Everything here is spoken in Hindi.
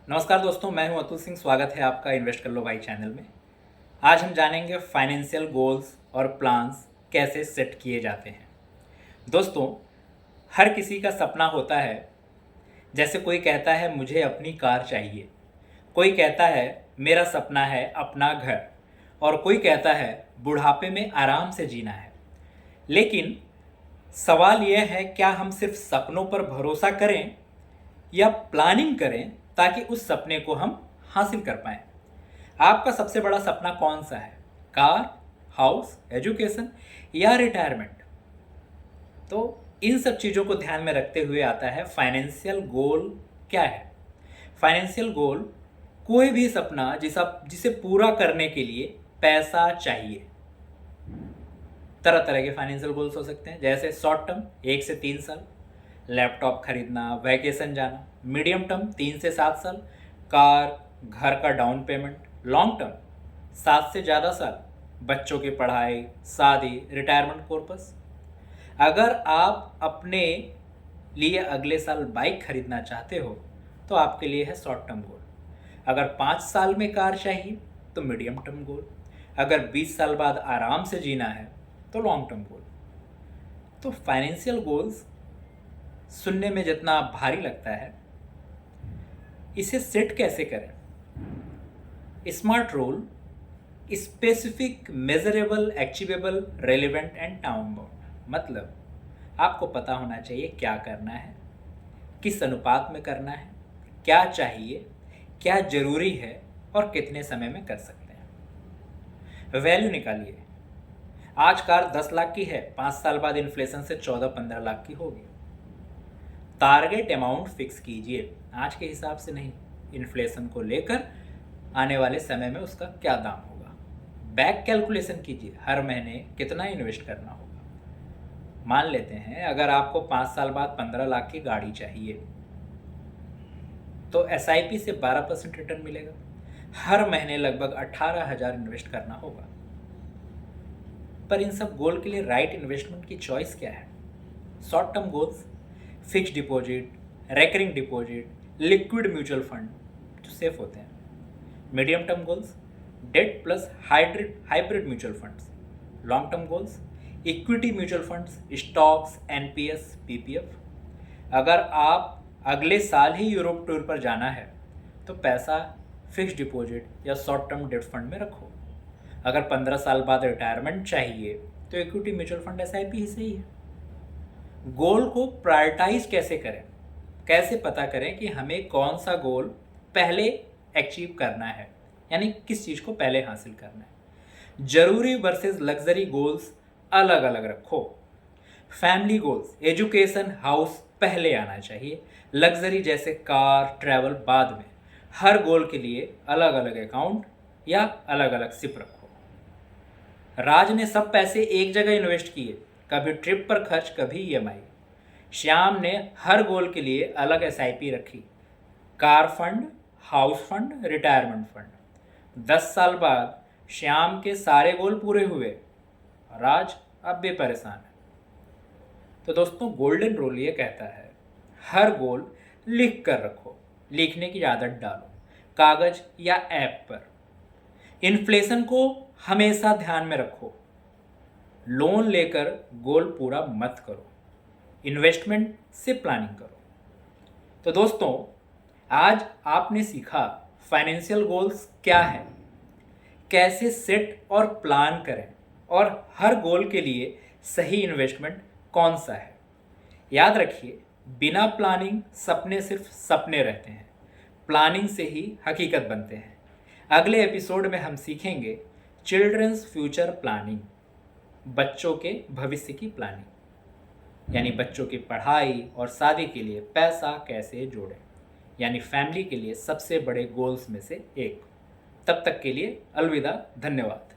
नमस्कार दोस्तों, मैं हूं अतुल सिंह। स्वागत है आपका इन्वेस्ट कर लो भाई चैनल में। आज हम जानेंगे फाइनेंशियल गोल्स और प्लान्स कैसे सेट किए जाते हैं। दोस्तों, हर किसी का सपना होता है। जैसे कोई कहता है मुझे अपनी कार चाहिए, कोई कहता है मेरा सपना है अपना घर, और कोई कहता है बुढ़ापे में आराम से जीना है। लेकिन सवाल यह है, क्या हम सिर्फ सपनों पर भरोसा करें या प्लानिंग करें ताकि उस सपने को हम हासिल कर पाएं। आपका सबसे बड़ा सपना कौन सा है? कार, हाउस, एजुकेशन या रिटायरमेंट? तो इन सब चीज़ों को ध्यान में रखते हुए आता है फाइनेंशियल गोल क्या है। फाइनेंशियल गोल कोई भी सपना जिसे पूरा करने के लिए पैसा चाहिए। तरह तरह के फाइनेंशियल गोल्स हो सकते हैं, जैसे शॉर्ट टर्म 1 से 3 साल, लैपटॉप खरीदना, वैकेशन जाना। मीडियम टर्म 3 से 7 साल, कार, घर का डाउन पेमेंट। लॉन्ग टर्म 7 से ज़्यादा साल, बच्चों की पढ़ाई, शादी, रिटायरमेंट पर्पस। अगर आप अपने लिए अगले साल बाइक खरीदना चाहते हो तो आपके लिए है शॉर्ट टर्म गोल। अगर 5 साल में कार चाहिए तो मीडियम टर्म गोल। अगर 20 साल बाद आराम से जीना है तो लॉन्ग टर्म गोल। तो फाइनेंशियल गोल्स सुनने में जितना भारी लगता है, इसे सेट कैसे करें? Smart rule: specific, measurable, achievable, relevant and town bound. मतलब आपको पता होना चाहिए क्या करना है, किस अनुपात में करना है, क्या चाहिए, क्या जरूरी है और कितने समय में कर सकते हैं। वैल्यू निकालिए। आज कार 10 लाख की है, 5 साल बाद इन्फ्लेशन से 14-15 लाख की होगी। टारगेट अमाउंट फिक्स कीजिए, आज के हिसाब से नहीं, इन्फ्लेशन को लेकर आने वाले समय में उसका क्या दाम होगा। बैक कैलकुलेशन कीजिए, हर महीने कितना इन्वेस्ट करना होगा। मान लेते हैं अगर आपको 5 साल बाद 15 लाख की गाड़ी चाहिए तो SIP से 12% रिटर्न मिलेगा। हर महीने लगभग 18,000 इन्वेस्ट करना होगा। पर इन सब गोल के लिए राइट इन्वेस्टमेंट की चॉइस क्या है? Short term goals: fix deposit, recurring deposit, liquid mutual fund जो सेफ होते हैं। Medium term goals: debt plus hybrid mutual funds. Long term goals: equity mutual funds, stocks, NPS, PPF। अगर आप अगले साल ही यूरोप टूर पर जाना है तो पैसा फिक्स डिपॉजिट या शॉर्ट टर्म डेट फंड में रखो। अगर 15 साल बाद रिटायरमेंट चाहिए तो इक्विटी म्यूचुअल फंड SIP ही सही है। गोल को प्रायोरिटाइज कैसे करें? कैसे पता करें कि हमें कौन सा गोल पहले अचीव करना है, यानी किस चीज़ को पहले हासिल करना है। जरूरी वर्सेस लग्जरी गोल्स अलग अलग रखो। फैमिली गोल्स, एजुकेशन, हाउस पहले आना चाहिए। लग्जरी जैसे कार, ट्रैवल बाद में। हर गोल के लिए अलग अलग अकाउंट या अलग अलग सिप रखो। राज ने सब पैसे एक जगह इन्वेस्ट किए, कभी ट्रिप पर खर्च, कभी EMI। श्याम ने हर गोल के लिए अलग SIP रखी, car fund, house fund, retirement fund. 10 साल बाद श्याम के सारे गोल पूरे हुए, राज अब भी परेशान है। तो दोस्तों, गोल्डन रूल ये कहता है, हर गोल लिख कर रखो। लिखने की आदत डालो, कागज या ऐप पर। इन्फ्लेशन को हमेशा ध्यान में रखो। लोन लेकर गोल पूरा मत करो, इन्वेस्टमेंट से प्लानिंग करो। तो दोस्तों, आज आपने सीखा फाइनेंशियल गोल्स क्या है, कैसे सेट और प्लान करें, और हर गोल के लिए सही इन्वेस्टमेंट कौन सा है। याद रखिए, बिना प्लानिंग सपने सिर्फ सपने रहते हैं, प्लानिंग से ही हकीकत बनते हैं। अगले एपिसोड में हम सीखेंगे चिल्ड्रंस फ्यूचर प्लानिंग, बच्चों के भविष्य की प्लानिंग, यानी बच्चों की पढ़ाई और शादी के लिए पैसा कैसे जोड़ें, यानी फैमिली के लिए सबसे बड़े गोल्स में से एक। तब तक के लिए अलविदा, धन्यवाद।